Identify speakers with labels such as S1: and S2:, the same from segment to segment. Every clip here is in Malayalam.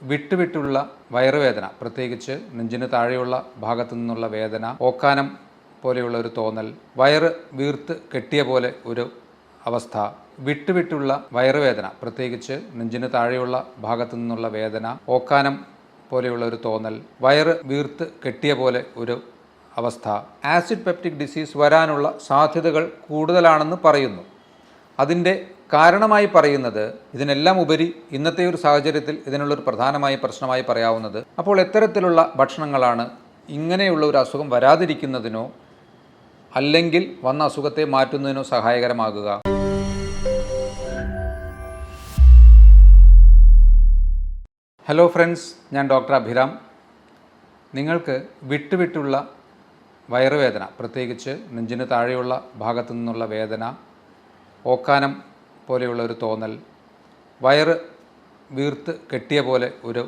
S1: വിട്ടുവിട്ടുള്ള വയറുവേദന, പ്രത്യേകിച്ച് നെഞ്ചിന് താഴെയുള്ള ഭാഗത്തു നിന്നുള്ള വേദന, ഓക്കാനം പോലെയുള്ള ഒരു തോന്നൽ, വയറ് വീർത്ത് കെട്ടിയ പോലെ ഒരു അവസ്ഥ, വിട്ടുവിട്ടുള്ള വയറുവേദന, പ്രത്യേകിച്ച് നെഞ്ചിന് താഴെയുള്ള ഭാഗത്തു നിന്നുള്ള വേദന, ഓക്കാനം പോലെയുള്ള ഒരു തോന്നൽ, വയറ് വീർത്ത് കെട്ടിയ പോലെ ഒരു അവസ്ഥ, ആസിഡ് പെപ്റ്റിക് ഡിസീസ് വരാനുള്ള സാധ്യതകൾ കൂടുതലാണെന്ന് പറയുന്നു. അതിൻ്റെ കാരണമായി പറയുന്നത്, ഇതിനെല്ലാം ഉപരി ഇന്നത്തെ ഒരു സാഹചര്യത്തിൽ ഇതിനുള്ളൊരു പ്രധാനമായ പ്രശ്നമായി പറയാവുന്നത്, അപ്പോൾ എത്തരത്തിലുള്ള ഭക്ഷണങ്ങളാണ് ഇങ്ങനെയുള്ള ഒരു അസുഖം വരാതിരിക്കുന്നതിനോ അല്ലെങ്കിൽ വന്ന അസുഖത്തെ മാറ്റുന്നതിനോ സഹായകരമാകുക? ഹലോ ഫ്രണ്ട്സ്, ഞാൻ ഡോക്ടർ അഭിരാം. നിങ്ങൾക്ക് വിട്ടുവിട്ടുള്ള വയറുവേദന, പ്രത്യേകിച്ച് നെഞ്ചിന് താഴെയുള്ള ഭാഗത്തു നിന്നുള്ള വേദന, ഓക്കാനം പോലെയുള്ള ഒരു തോന്നൽ, വയറ് വീർത്ത് കെട്ടിയ പോലെ ഒരു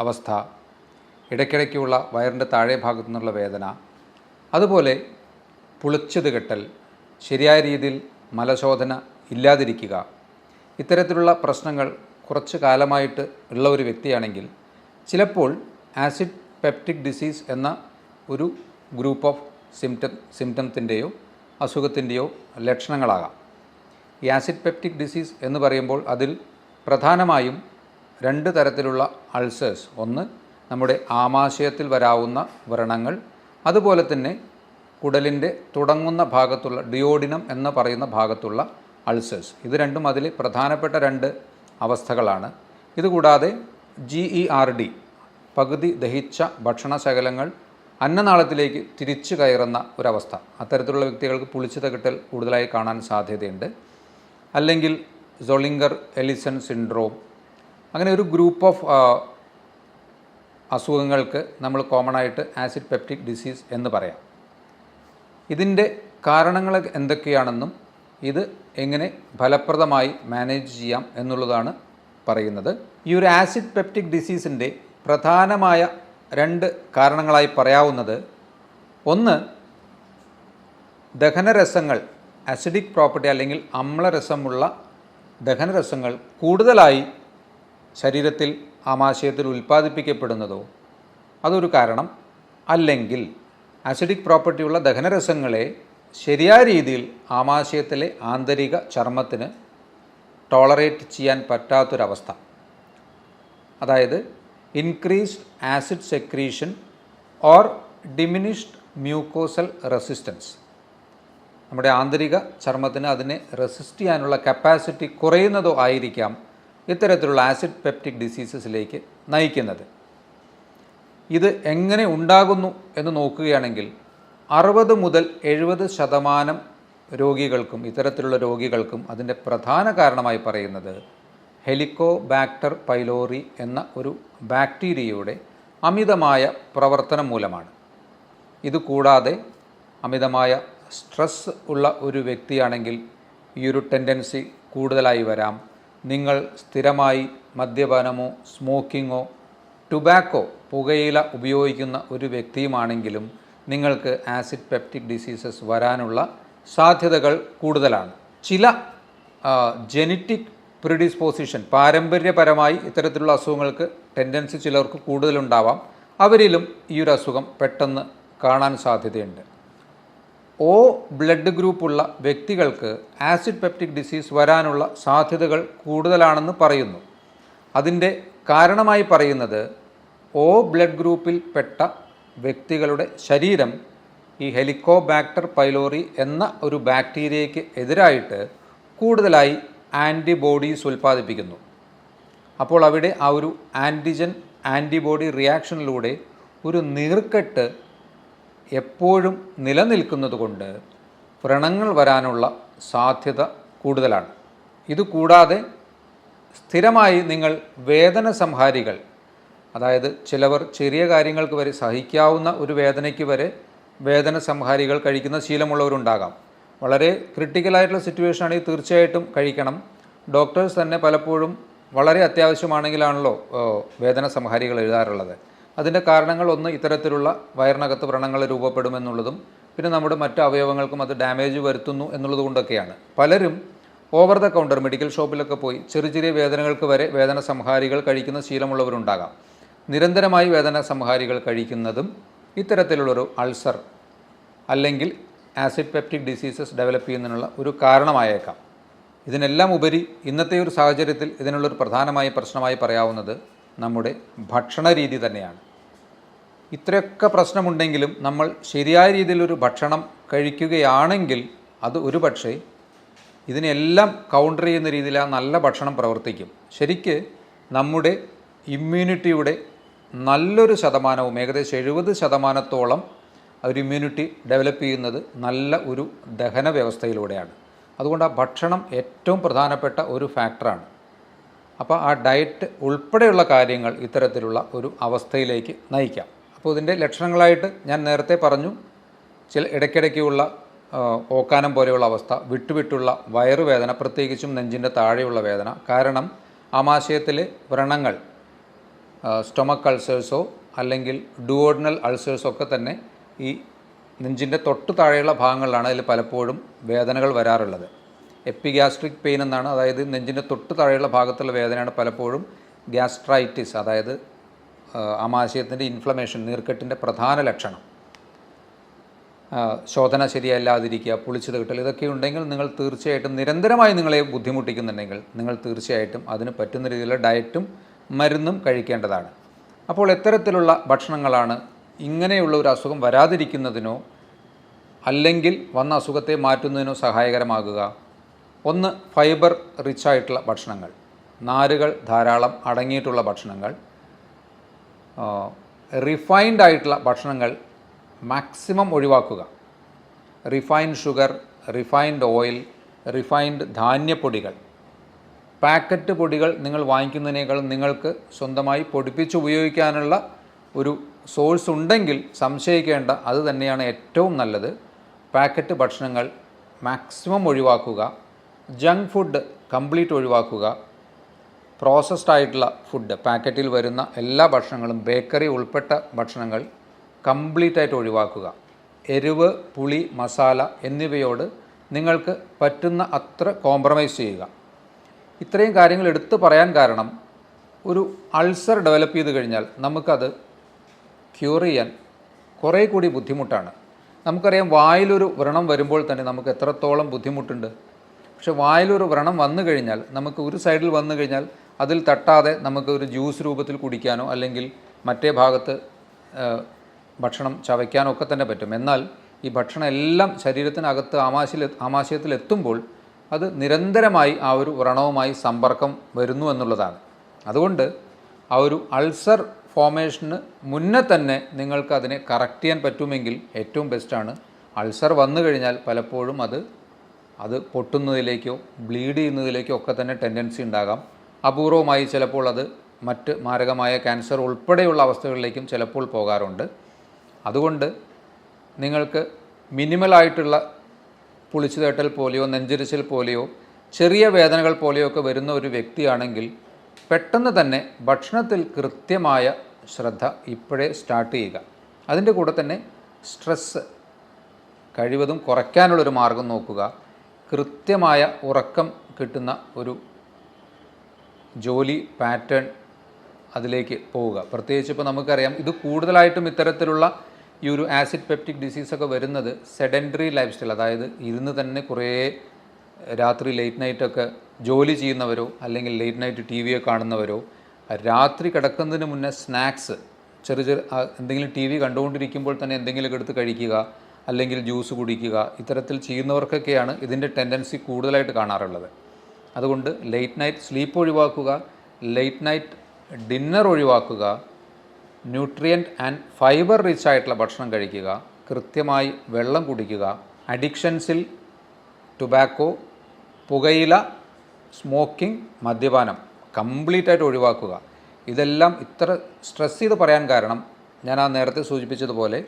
S1: അവസ്ഥ, ഇടയ്ക്കിടയ്ക്കുള്ള വയറിൻ്റെ താഴെ ഭാഗത്തു നിന്നുള്ള വേദന, അതുപോലെ പുളിച്ചത് കെട്ടൽ, ശരിയായ രീതിയിൽ മലശോധന ഇല്ലാതിരിക്കുക, ഇത്തരത്തിലുള്ള പ്രശ്നങ്ങൾ കുറച്ച് കാലമായിട്ട് ഉള്ള ഒരു വ്യക്തിയാണെങ്കിൽ ചിലപ്പോൾ ആസിഡ് പെപ്റ്റിക് ഡിസീസ് എന്ന ഒരു ഗ്രൂപ്പ് ഓഫ് സിംറ്റംസിൻ്റെയോ അസുഖത്തിൻ്റെയോ ലക്ഷണങ്ങളാകാം. ഈ ആസിഡ് പെപ്റ്റിക് ഡിസീസ് എന്ന് പറയുമ്പോൾ അതിൽ പ്രധാനമായും രണ്ട് തരത്തിലുള്ള അൾസേഴ്സ്, ഒന്ന് നമ്മുടെ ആമാശയത്തിൽ വരാവുന്ന വ്രണങ്ങൾ, അതുപോലെ തന്നെ കുടലിൻ്റെ തുടങ്ങുന്ന ഭാഗത്തുള്ള ഡിയോഡിനം എന്ന് പറയുന്ന ഭാഗത്തുള്ള അൾസേഴ്സ്. ഇത് രണ്ടും അതിൽ പ്രധാനപ്പെട്ട രണ്ട് അവസ്ഥകളാണ്. ഇതുകൂടാതെ GERD, പകുതി ദഹിച്ച ഭക്ഷണശകലങ്ങൾ അന്നനാളത്തിലേക്ക് തിരിച്ചു കയറുന്ന ഒരവസ്ഥ. അത്തരത്തിലുള്ള വ്യക്തികൾക്ക് പുളിച്ചത് കെട്ടൽ കൂടുതലായി കാണാൻ സാധ്യതയുണ്ട്. അല്ലെങ്കിൽ സൊളിംഗർ എലിസൺ സിൻഡ്രോം, അങ്ങനെ ഒരു ഗ്രൂപ്പ് ഓഫ് അസുഖങ്ങൾക്ക് നമ്മൾ കോമൺ ആയിട്ട് ആസിഡ് പെപ്റ്റിക് ഡിസീസ് എന്ന് പറയാം. ഇതിൻ്റെ കാരണങ്ങൾ എന്തൊക്കെയാണെന്നും ഇത് എങ്ങനെ ഫലപ്രദമായി മാനേജ് ചെയ്യാം എന്നുള്ളതാണ് പറയുന്നത്. ഈ ഒരു ആസിഡ് പെപ്റ്റിക് ഡിസീസിൻ്റെ പ്രധാനമായ രണ്ട് കാരണങ്ങളായി പറയാവുന്നത്, ഒന്ന് ദഹനരസങ്ങൾ, അസിഡിക് പ്രോപ്പർട്ടി അല്ലെങ്കിൽ അമ്ലരസമുള്ള ദഹനരസങ്ങൾ കൂടുതലായി ശരീരത്തിൽ ആമാശയത്തിൽ ഉൽപ്പാദിപ്പിക്കപ്പെടുന്നതോ അതൊരു കാരണം. അല്ലെങ്കിൽ അസിഡിക് പ്രോപ്പർട്ടിയുള്ള ദഹനരസങ്ങളെ ശരിയായ രീതിയിൽ ആമാശയത്തിലെ ആന്തരിക ചർമ്മത്തിന് ടോളറേറ്റ് ചെയ്യാൻ പറ്റാത്തൊരവസ്ഥ, അതായത് increased acid secretion or diminished mucosal resistance. നമ്മുടെ ആന്തരിക ചർമ്മത്തിന് അതിനെ റെസിസ്റ്റ് ചെയ്യാനുള്ള കപ്പാസിറ്റി കുറയുന്നതോ ആയിരിക്കാം ഇത്തരത്തിലുള്ള ആസിഡ് പെപ്റ്റിക് ഡിസീസസിലേക്ക് നയിക്കുന്നത്. ഇത് എങ്ങനെ ഉണ്ടാകുന്നു എന്ന് നോക്കുകയാണെങ്കിൽ 60 മുതൽ 70% രോഗികൾക്കും, ഇത്തരത്തിലുള്ള രോഗികൾക്കും അതിൻ്റെ പ്രധാന കാരണമായി പറയുന്നത് ഹെലിക്കോബാക്ടർ പൈലോറി എന്ന ഒരു ബാക്ടീരിയയുടെ അമിതമായ പ്രവർത്തനം മൂലമാണ്. ഇതുകൂടാതെ അമിതമായ സ്ട്രെസ് ഉള്ള ഒരു വ്യക്തിയാണെങ്കിൽ ഈ ഒരു ടെൻഡൻസി കൂടുതലായി വരാം. നിങ്ങൾ സ്ഥിരമായി മദ്യപാനമോ സ്മോക്കിങ്ങോ ടുബാക്കോ പുകയില ഉപയോഗിക്കുന്ന ഒരു വ്യക്തിയുമാണെങ്കിലും നിങ്ങൾക്ക് ആസിഡ് പെപ്റ്റിക് ഡിസീസസ് വരാനുള്ള സാധ്യതകൾ കൂടുതലാണ്. ചില ജെനറ്റിക് പ്രിഡിസ്പോസിഷൻ, പാരമ്പര്യപരമായി ഇത്തരത്തിലുള്ള അസുഖങ്ങൾക്ക് ടെൻഡൻസി ചിലർക്ക് കൂടുതലുണ്ടാവാം. അവരിലും ഈ ഒരു അസുഖം പെട്ടെന്ന് കാണാൻ സാധ്യതയുണ്ട്. O ബ്ലഡ് ഗ്രൂപ്പുള്ള വ്യക്തികൾക്ക് ആസിഡ് പെപ്റ്റിക് ഡിസീസ് വരാനുള്ള സാധ്യതകൾ കൂടുതലാണെന്ന് പറയുന്നു. അതിൻ്റെ കാരണമായി പറയുന്നത്, O ബ്ലഡ് ഗ്രൂപ്പിൽ പെട്ട വ്യക്തികളുടെ ശരീരം ഈ ഹെലിക്കോബാക്ടർ പൈലോറി എന്ന ഒരു ബാക്ടീരിയയ്ക്ക് എതിരായിട്ട് കൂടുതലായി ആൻറ്റിബോഡീസ് ഉൽപ്പാദിപ്പിക്കുന്നു. അപ്പോൾ അവിടെ ആ ഒരു ആൻറ്റിജൻ ആൻറ്റിബോഡി റിയാക്ഷനിലൂടെ ഒരു നീർക്കെട്ട് എപ്പോഴും നിലനിൽക്കുന്നത് കൊണ്ട് വ്രണങ്ങൾ വരാനുള്ള സാധ്യത കൂടുതലാണ്. ഇതുകൂടാതെ സ്ഥിരമായി നിങ്ങൾ വേദന സംഹാരികൾ, അതായത് ചിലവർ ചെറിയ കാര്യങ്ങൾക്ക് വരെ സഹിക്കാവുന്ന ഒരു വേദനയ്ക്ക് വരെ വേദന സംഹാരികൾ കഴിക്കുന്ന ശീലമുള്ളവരുണ്ടാകാം. വളരെ ക്രിട്ടിക്കലായിട്ടുള്ള സിറ്റുവേഷൻ ആണെങ്കിൽ തീർച്ചയായിട്ടും കഴിക്കണം. ഡോക്ടേഴ്സ് തന്നെ പലപ്പോഴും വളരെ അത്യാവശ്യമാണെങ്കിലാണല്ലോ വേദന സംഹാരികൾ എഴുതാറുള്ളത്. അതിൻ്റെ കാരണങ്ങൾ ഒന്ന് ഇത്തരത്തിലുള്ള വയറിനകത്ത് വ്രണങ്ങൾ രൂപപ്പെടുമെന്നുള്ളതും പിന്നെ നമ്മുടെ മറ്റ് അവയവങ്ങൾക്കും അത് ഡാമേജ് വരുത്തുന്നു എന്നുള്ളത് കൊണ്ടൊക്കെയാണ്. പലരും ഓവർ ദ കൗണ്ടർ മെഡിക്കൽ ഷോപ്പിലൊക്കെ പോയി ചെറിയ ചെറിയ വേദനകൾക്ക് വരെ വേദന സംഹാരികൾ കഴിക്കുന്ന ശീലമുള്ളവരുണ്ടാകാം. നിരന്തരമായി വേദന സംഹാരികൾ കഴിക്കുന്നതും ഇത്തരത്തിലുള്ളൊരു അൾസർ അല്ലെങ്കിൽ ആസിഡ് പെപ്റ്റിക് ഡിസീസസ് ഡെവലപ്പ് ചെയ്യുന്നതിനുള്ള ഒരു കാരണമായേക്കാം. ഇതിനെല്ലാം ഉപരി ഇന്നത്തെ ഒരു സാഹചര്യത്തിൽ ഇതിനുള്ളൊരു പ്രധാനമായ പ്രശ്നമായി പറയാവുന്നത് നമ്മുടെ ഭക്ഷണ രീതി തന്നെയാണ്. ഇത്രയൊക്കെ പ്രശ്നമുണ്ടെങ്കിലും നമ്മൾ ശരിയായ രീതിയിലൊരു ഭക്ഷണം കഴിക്കുകയാണെങ്കിൽ അത് ഒരു പക്ഷേ ഇതിനെല്ലാം കൗണ്ടർ ചെയ്യുന്ന രീതിയിൽ ആ നല്ല ഭക്ഷണം പ്രവർത്തിക്കും. ശരിക്ക് നമ്മുടെ ഇമ്മ്യൂണിറ്റിയുടെ നല്ലൊരു ശതമാനവും ഏകദേശം 70% ഒരു ഇമ്മ്യൂണിറ്റി ഡെവലപ്പ് ചെയ്യുന്നത് നല്ല ഒരു ദഹന വ്യവസ്ഥയിലൂടെയാണ്. അതുകൊണ്ട് ആ ഭക്ഷണം ഏറ്റവും പ്രധാനപ്പെട്ട ഒരു ഫാക്ടറാണ്. അപ്പോൾ ആ ഡയറ്റ് ഉൾപ്പെടെയുള്ള കാര്യങ്ങൾ ഇത്തരത്തിലുള്ള ഒരു അവസ്ഥയിലേക്ക് നയിക്കാം. അപ്പോൾ ഇതിൻ്റെ ലക്ഷണങ്ങളായിട്ട് ഞാൻ നേരത്തെ പറഞ്ഞു, ഇടയ്ക്കിടയ്ക്കുള്ള ഓക്കാനം പോലെയുള്ള അവസ്ഥ, വിട്ടുവിട്ടുള്ള വയറുവേദന, പ്രത്യേകിച്ചും നെഞ്ചിൻ്റെ താഴെയുള്ള വേദന. കാരണം ആമാശയത്തിലെ വ്രണങ്ങൾ സ്റ്റൊമക്ക് അൾസേഴ്സോ അല്ലെങ്കിൽ ഡുവോഡിനൽ അൾസേഴ്സോ ഒക്കെ തന്നെ ഈ നെഞ്ചിൻ്റെ തൊട്ട് താഴെയുള്ള ഭാഗങ്ങളിലാണ് അതിൽ പലപ്പോഴും വേദനകൾ വരാറുള്ളത്. എപ്പിഗ്യാസ്ട്രിക് പെയിൻ എന്നാണ്, അതായത് നെഞ്ചിൻ്റെ തൊട്ട് താഴെയുള്ള ഭാഗത്തുള്ള വേദനയാണ് പലപ്പോഴും ഗ്യാസ്ട്രൈറ്റിസ്, അതായത് ആമാശയത്തിൻ്റെ ഇൻഫ്ലമേഷൻ, നീർക്കെട്ടിൻ്റെ പ്രധാന ലക്ഷണം. ശോധന ശരിയല്ലാതിരിക്കുക, പുളിച്ചത് കിട്ടൽ, ഇതൊക്കെ ഉണ്ടെങ്കിൽ നിങ്ങൾ തീർച്ചയായിട്ടും നിരന്തരമായി നിങ്ങളെ ബുദ്ധിമുട്ടിക്കുന്നുണ്ടെങ്കിൽ നിങ്ങൾ തീർച്ചയായിട്ടും അതിന് പറ്റുന്ന രീതിയിലുള്ള ഡയറ്റും മരുന്നും കഴിക്കേണ്ടതാണ്. അപ്പോൾ എത്തരത്തിലുള്ള ഭക്ഷണങ്ങളാണ് ഇങ്ങനെയുള്ള ഒരു അസുഖം വരാതിരിക്കുന്നതിനോ അല്ലെങ്കിൽ വന്ന അസുഖത്തെ മാറ്റുന്നതിനോ സഹായകരമാകുക? ഒന്ന്, ഫൈബർ റിച്ച് ആയിട്ടുള്ള ഭക്ഷണങ്ങൾ, നാരുകൾ ധാരാളം അടങ്ങിയിട്ടുള്ള ഭക്ഷണങ്ങൾ. റിഫൈൻഡ് ആയിട്ടുള്ള ഭക്ഷണങ്ങൾ മാക്സിമം ഒഴിവാക്കുക. Refined sugar, refined oil, refined ധാന്യപ്പൊടികൾ, പാക്കറ്റ് പൊടികൾ നിങ്ങൾ വാങ്ങിക്കുന്നതിനേക്കാൾ നിങ്ങൾക്ക് സ്വന്തമായി പൊടിപ്പിച്ച് ഉപയോഗിക്കാനുള്ള ഒരു സോഴ്സ് ഉണ്ടെങ്കിൽ സംശയിക്കേണ്ട, അത് തന്നെയാണ് ഏറ്റവും നല്ലത്. പാക്കറ്റ് ഭക്ഷണങ്ങൾ മാക്സിമം ഒഴിവാക്കുക. ജങ്ക് ഫുഡ് കംപ്ലീറ്റ് ഒഴിവാക്കുക. പ്രോസസ്ഡ് ആയിട്ടുള്ള ഫുഡ്, പാക്കറ്റിൽ വരുന്ന എല്ലാ ഭക്ഷണങ്ങളും, ബേക്കറി ഉൾപ്പെട്ട ഭക്ഷണങ്ങൾ കംപ്ലീറ്റ് ആയിട്ട് ഒഴിവാക്കുക. എരിവ്, പുളി, മസാല എന്നിവയോട് നിങ്ങൾക്ക് പറ്റുന്ന അത്ര കോംപ്രമൈസ് ചെയ്യുക. ഇത്രയും കാര്യങ്ങൾ എടുത്തു പറയാൻ കാരണം, ഒരു അൾസർ ഡെവലപ്പ് ചെയ്ത് കഴിഞ്ഞാൽ നമുക്കത് ക്യൂർ ചെയ്യാൻ കുറേ കൂടി ബുദ്ധിമുട്ടാണ്. നമുക്കറിയാം, വായിലൊരു വ്രണം വരുമ്പോൾ തന്നെ നമുക്ക് എത്രത്തോളം ബുദ്ധിമുട്ടുണ്ട്. പക്ഷെ വായിലൊരു വ്രണം വന്നു കഴിഞ്ഞാൽ, നമുക്ക് ഒരു സൈഡിൽ വന്നു കഴിഞ്ഞാൽ അതിൽ തട്ടാതെ നമുക്ക് ഒരു ജ്യൂസ് രൂപത്തിൽ കുടിക്കാനോ അല്ലെങ്കിൽ മറ്റേ ഭാഗത്ത് ഭക്ഷണം ചവയ്ക്കാനോ ഒക്കെ തന്നെ പറ്റും. എന്നാൽ ഈ ഭക്ഷണം എല്ലാം ശരീരത്തിനകത്ത് ആമാശയത്തിൽ എത്തുമ്പോൾ അത് നിരന്തരമായി ആ ഒരു വ്രണവുമായി സമ്പർക്കം വരുന്നു എന്നുള്ളതാണ്. അതുകൊണ്ട് ആ ഒരു അൾസർ ഫോമേഷന് മുന്നേ തന്നെ നിങ്ങൾക്ക് അതിനെ കറക്റ്റ് ചെയ്യാൻ പറ്റുമെങ്കിൽ ഏറ്റവും ബെസ്റ്റാണ്. അൾസർ വന്നു കഴിഞ്ഞാൽ പലപ്പോഴും അത് പൊട്ടുന്നതിലേക്കോ ബ്ലീഡ് ചെയ്യുന്നതിലേക്കോ ഒക്കെ തന്നെ ടെൻഡൻസി ഉണ്ടാകാം. അപൂർവമായി ചിലപ്പോൾ അത് മറ്റ് മാരകമായ ക്യാൻസർ ഉൾപ്പെടെയുള്ള അവസ്ഥകളിലേക്കും ചിലപ്പോൾ പോകാറുണ്ട്. അതുകൊണ്ട് നിങ്ങൾക്ക് മിനിമലായിട്ടുള്ള പുളിച്ചു തേട്ടൽ പോലെയോ നെഞ്ചരിച്ചിൽ പോലെയോ ചെറിയ വേദനകൾ പോലെയോ ഒക്കെ വരുന്ന ഒരു വ്യക്തിയാണെങ്കിൽ പെട്ടെന്ന് തന്നെ ഭക്ഷണത്തിൽ കൃത്യമായ ശ്രദ്ധ ഇപ്പോഴേ സ്റ്റാർട്ട് ചെയ്യുക. അതിൻ്റെ കൂടെ തന്നെ സ്ട്രെസ്സ് കഴിവതും കുറയ്ക്കാനുള്ളൊരു മാർഗം നോക്കുക. കൃത്യമായ ഉറക്കം കിട്ടുന്ന ഒരു ജോലി പാറ്റേൺ അതിലേക്ക് പോവുക. പ്രത്യേകിച്ച് ഇപ്പോൾ നമുക്കറിയാം, ഇത് കൂടുതലായിട്ടും ഇത്തരത്തിലുള്ള ഈ ഒരു ആസിഡ് പെപ്റ്റിക് ഡിസീസൊക്കെ വരുന്നത് സെഡൻറ്ററി ലൈഫ് സ്റ്റൈൽ, അതായത് ഇരുന്ന് തന്നെ കുറേ രാത്രി ലേറ്റ് നൈറ്റൊക്കെ ജോലി ചെയ്യുന്നവരോ അല്ലെങ്കിൽ ലേറ്റ് നൈറ്റ് ടി വിയെ കാണുന്നവരോ, രാത്രി കിടക്കുന്നതിന് മുന്നേ സ്നാക്സ് ചെറിയ എന്തെങ്കിലും ടി വി കണ്ടുകൊണ്ടിരിക്കുമ്പോൾ തന്നെ എന്തെങ്കിലുമൊക്കെ എടുത്ത് കഴിക്കുക അല്ലെങ്കിൽ ജ്യൂസ് കുടിക്കുക, ഇത്തരത്തിൽ ചെയ്യുന്നവർക്കൊക്കെയാണ് ഇതിൻ്റെ ടെൻഡൻസി കൂടുതലായിട്ട് കാണാറുള്ളത്. അതുകൊണ്ട് ലേറ്റ് നൈറ്റ് സ്ലീപ്പ് ഒഴിവാക്കുക, ലേറ്റ് നൈറ്റ് ഡിന്നർ ഒഴിവാക്കുക, ന്യൂട്രിയൻറ്റ് ആൻഡ് ഫൈബർ റിച്ച് ആയിട്ടുള്ള ഭക്ഷണം കഴിക്കുക, കൃത്യമായി വെള്ളം കുടിക്കുക. അഡിക്ഷൻസിൽ ടുബാക്കോ, പുകയില, സ്മോക്കിംഗ്, മദ്യപാനം കംപ്ലീറ്റായിട്ട് ഒഴിവാക്കുക. ഇതെല്ലാം ഇത്ര സ്ട്രെസ് ചെയ്ത് പറയാൻ കാരണം, ഞാൻ നേരത്തെ സൂചിപ്പിച്ചതുപോലെ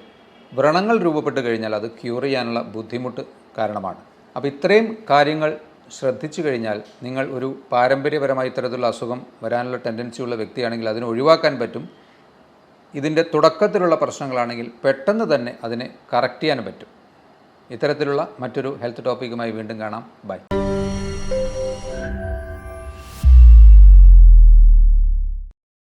S1: വ്രണങ്ങൾ രൂപപ്പെട്ട് കഴിഞ്ഞാൽ അത് ക്യൂർ ചെയ്യാനുള്ള ബുദ്ധിമുട്ട് കാരണമാണ്. അപ്പോൾ ഇത്രയും കാര്യങ്ങൾ ശ്രദ്ധിച്ചു കഴിഞ്ഞാൽ നിങ്ങൾ ഒരു പാരമ്പര്യപരമായി ഇത്തരത്തിലുള്ള അസുഖം വരാനുള്ള ടെൻഡൻസിയുള്ള വ്യക്തിയാണെങ്കിൽ അതിനെ ഒഴിവാക്കാൻ പറ്റും. ഇതിൻ്റെ തുടക്കത്തിലുള്ള പ്രശ്നങ്ങളാണെങ്കിൽ പെട്ടെന്ന് തന്നെ അതിനെ കറക്റ്റ് ചെയ്യാൻ പറ്റും. ഇത്തരത്തിലുള്ള മറ്റൊരു ഹെൽത്ത് ടോപ്പിക്കുമായി വീണ്ടും കാണാം. ബൈ.